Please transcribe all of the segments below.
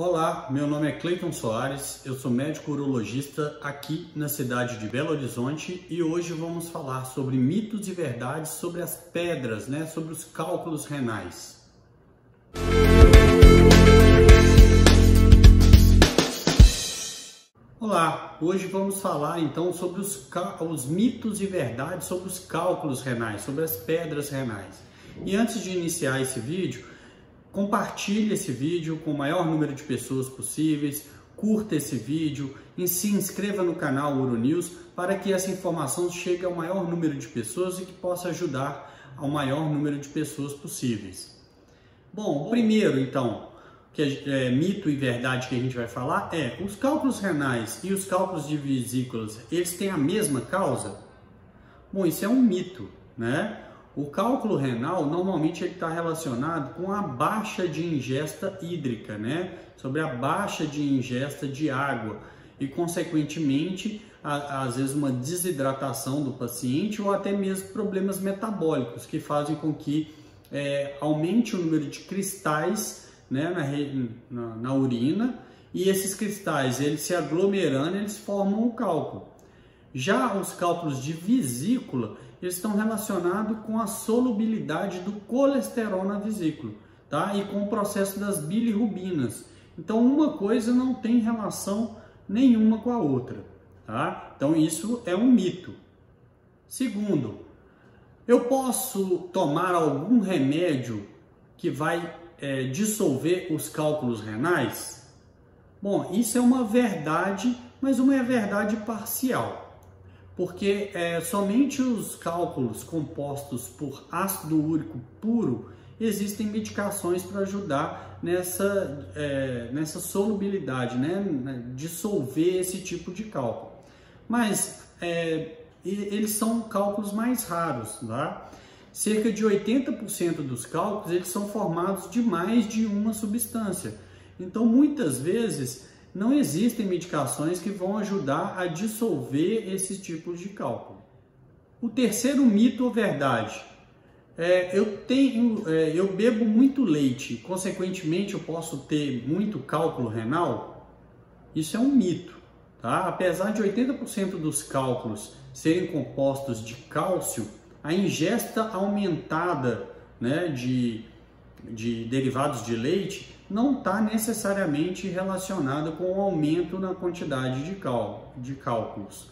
Olá, meu nome é Cleiton Soares, eu sou médico urologista aqui na cidade de Belo Horizonte e hoje vamos falar sobre mitos e verdades sobre as pedras, sobre os cálculos renais. Olá, hoje vamos falar então sobre os mitos e verdades sobre os cálculos renais, sobre as pedras renais. E antes de iniciar esse vídeo, compartilhe esse vídeo com o maior número de pessoas possíveis, curta esse vídeo e se inscreva no canal Uronews para que essa informação chegue ao maior número de pessoas e que possa ajudar ao maior número de pessoas possíveis. Bom, o primeiro então, que é mito e verdade que a gente vai falar é: os cálculos renais e os cálculos de vesículas, eles têm a mesma causa? Bom, isso é um mito, né? O cálculo renal normalmente está relacionado com a baixa de ingesta hídrica, sobre a baixa de ingesta de água e, consequentemente, às vezes uma desidratação do paciente ou até mesmo problemas metabólicos que fazem com que aumente o número de cristais na urina, e esses cristais, eles se aglomerando, eles formam o cálculo. Já os cálculos de vesícula, eles estão relacionados com a solubilidade do colesterol na vesícula, tá? E com o processo das bilirrubinas. Então, uma coisa não tem relação nenhuma com a outra, tá? Então, isso é um mito. Segundo, eu posso tomar algum remédio que vai dissolver os cálculos renais? Bom, isso é uma verdade, mas uma verdade parcial. Porque somente os cálculos compostos por ácido úrico puro existem medicações para ajudar nessa solubilidade, dissolver esse tipo de cálculo. Mas eles são cálculos mais raros, tá? Cerca de 80% dos cálculos eles são formados de mais de uma substância. Então, muitas vezes, não existem medicações que vão ajudar a dissolver esses tipos de cálculo. O terceiro mito ou verdade: eu bebo muito leite, consequentemente eu posso ter muito cálculo renal? Isso é um mito, tá? Apesar de 80% dos cálculos serem compostos de cálcio, a ingesta aumentada de derivados de leite não está necessariamente relacionada com o aumento na quantidade de cálculos,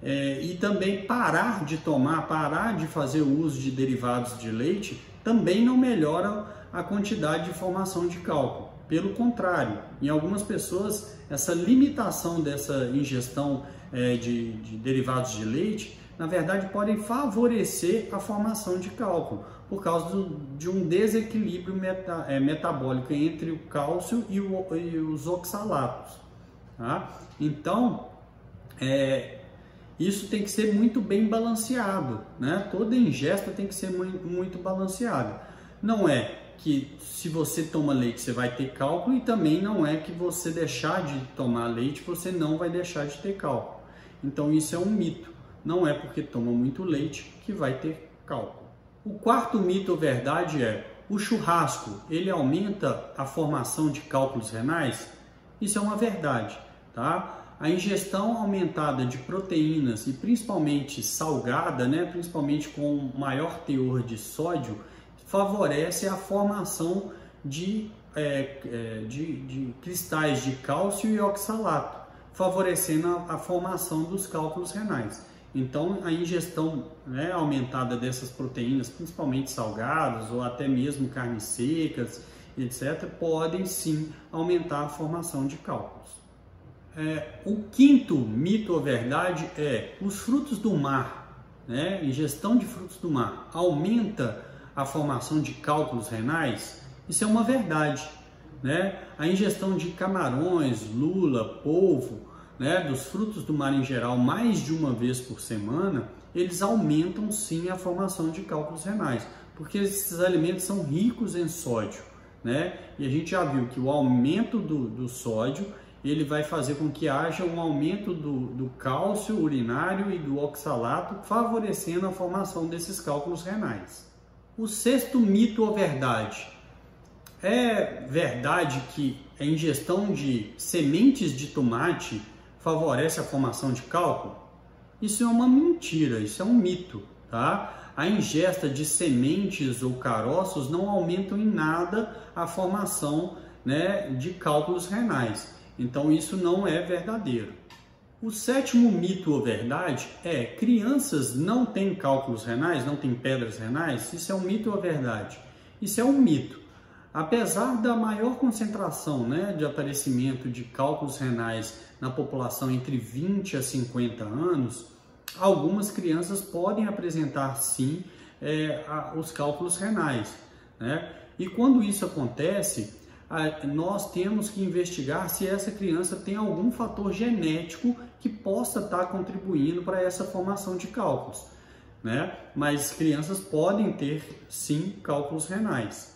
e também parar de fazer o uso de derivados de leite também não melhora a quantidade de formação de cálculo. Pelo contrário, em algumas pessoas, essa limitação dessa ingestão de derivados de leite, na verdade, podem favorecer a formação de cálculo, por causa de um desequilíbrio metabólico entre o cálcio e os oxalatos. Tá? Então, isso tem que ser muito bem balanceado, Toda ingesta tem que ser muito balanceada. Não é que se você toma leite você vai ter cálculo, e também não é que você deixar de tomar leite você não vai deixar de ter cálculo. Então, isso é um mito. Não é porque toma muito leite que vai ter cálculo. O quarto mito ou verdade é: o churrasco, ele aumenta a formação de cálculos renais? Isso é uma verdade, tá? A ingestão aumentada de proteínas e principalmente salgada, principalmente com maior teor de sódio, favorece a formação de cristais de cálcio e oxalato, favorecendo a formação dos cálculos renais. Então, a ingestão aumentada dessas proteínas, principalmente salgadas ou até mesmo carnes secas, etc., podem sim aumentar a formação de cálculos. O quinto mito ou verdade é: os frutos do mar, ingestão de frutos do mar, aumenta a formação de cálculos renais? Isso é uma verdade. A ingestão de camarões, lula, polvo, dos frutos do mar em geral, mais de uma vez por semana, eles aumentam sim a formação de cálculos renais, porque esses alimentos são ricos em sódio, E a gente já viu que o aumento do sódio, ele vai fazer com que haja um aumento do cálcio urinário e do oxalato, favorecendo a formação desses cálculos renais. O sexto mito ou verdade: É verdade que a ingestão de sementes de tomate favorece a formação de cálculo? Isso é uma mentira, isso é um mito, tá? A ingesta de sementes ou caroços não aumentam em nada a formação, né, de cálculos renais. Então isso não é verdadeiro. O sétimo mito ou verdade é: crianças não têm cálculos renais, não têm pedras renais? Isso é um mito ou verdade? Isso é um mito. Apesar da maior concentração, né, de aparecimento de cálculos renais na população entre 20 a 50 anos, algumas crianças podem apresentar sim os cálculos renais, né? E quando isso acontece, nós temos que investigar se essa criança tem algum fator genético que possa estar contribuindo para essa formação de cálculos, né? Mas crianças podem ter sim cálculos renais.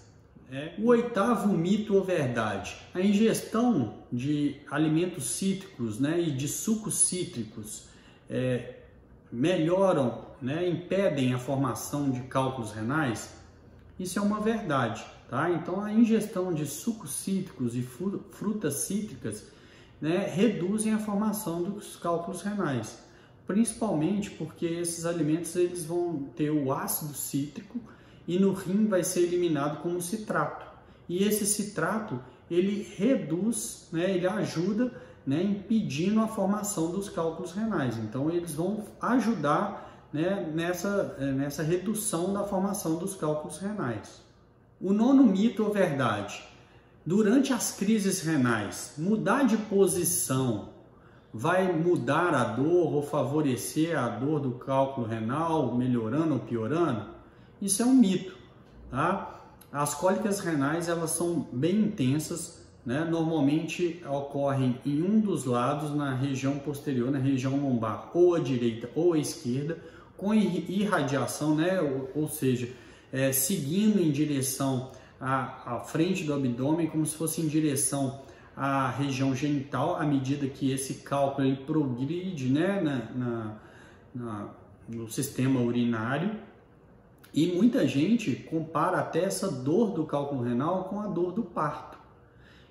O oitavo mito ou verdade: a ingestão de alimentos cítricos, né, e de sucos cítricos melhoram, né, impedem a formação de cálculos renais? Isso é uma verdade, tá? Então a ingestão de sucos cítricos e frutas cítricas, né, reduzem a formação dos cálculos renais, principalmente porque esses alimentos eles vão ter o ácido cítrico e no rim vai ser eliminado como citrato. E esse citrato, ele reduz, né, ele ajuda, né, impedindo a formação dos cálculos renais. Então eles vão ajudar, né, nessa redução da formação dos cálculos renais. O nono mito ou verdade: durante as crises renais, mudar de posição vai mudar a dor ou favorecer a dor do cálculo renal, melhorando ou piorando? Isso é um mito, tá? As cólicas renais, elas são bem intensas, né? Normalmente ocorrem em um dos lados, na região posterior, na região lombar, ou à direita ou à esquerda, com irradiação, né? Ou seja, seguindo em direção à frente do abdômen, como se fosse em direção à região genital, à medida que esse cálculo ele progride, né, no sistema urinário. E muita gente compara até essa dor do cálculo renal com a dor do parto.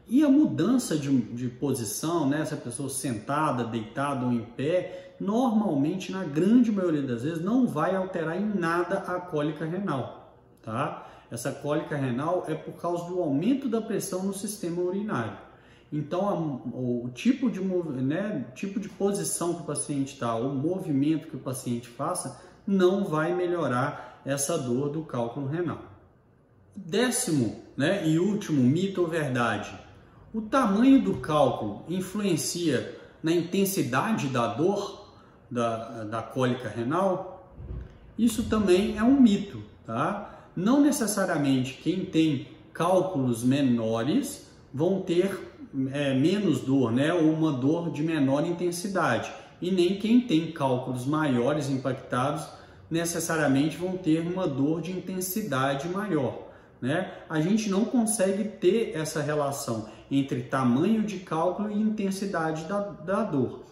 E a mudança de posição, né, essa pessoa sentada, deitada ou em pé, normalmente, na grande maioria das vezes, não vai alterar em nada a cólica renal, tá? Essa cólica renal é por causa do aumento da pressão no sistema urinário. Então, o tipo de posição que o paciente está, o movimento que o paciente faça, não vai melhorar essa dor do cálculo renal. Décimo, né, e último mito ou verdade: o tamanho do cálculo influencia na intensidade da dor da cólica renal? Isso também é um mito, tá? Não necessariamente quem tem cálculos menores vão ter menos dor, né, ou uma dor de menor intensidade, e nem quem tem cálculos maiores impactados necessariamente vão ter uma dor de intensidade maior, né? A gente não consegue ter essa relação entre tamanho de cálculo e intensidade da dor.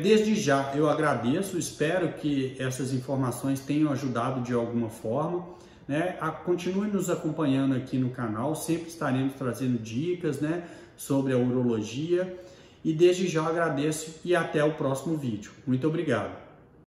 Desde já eu agradeço, espero que essas informações tenham ajudado de alguma forma, né? Continue nos acompanhando aqui no canal, sempre estaremos trazendo dicas, né, sobre a urologia, e desde já agradeço e até o próximo vídeo. Muito obrigado.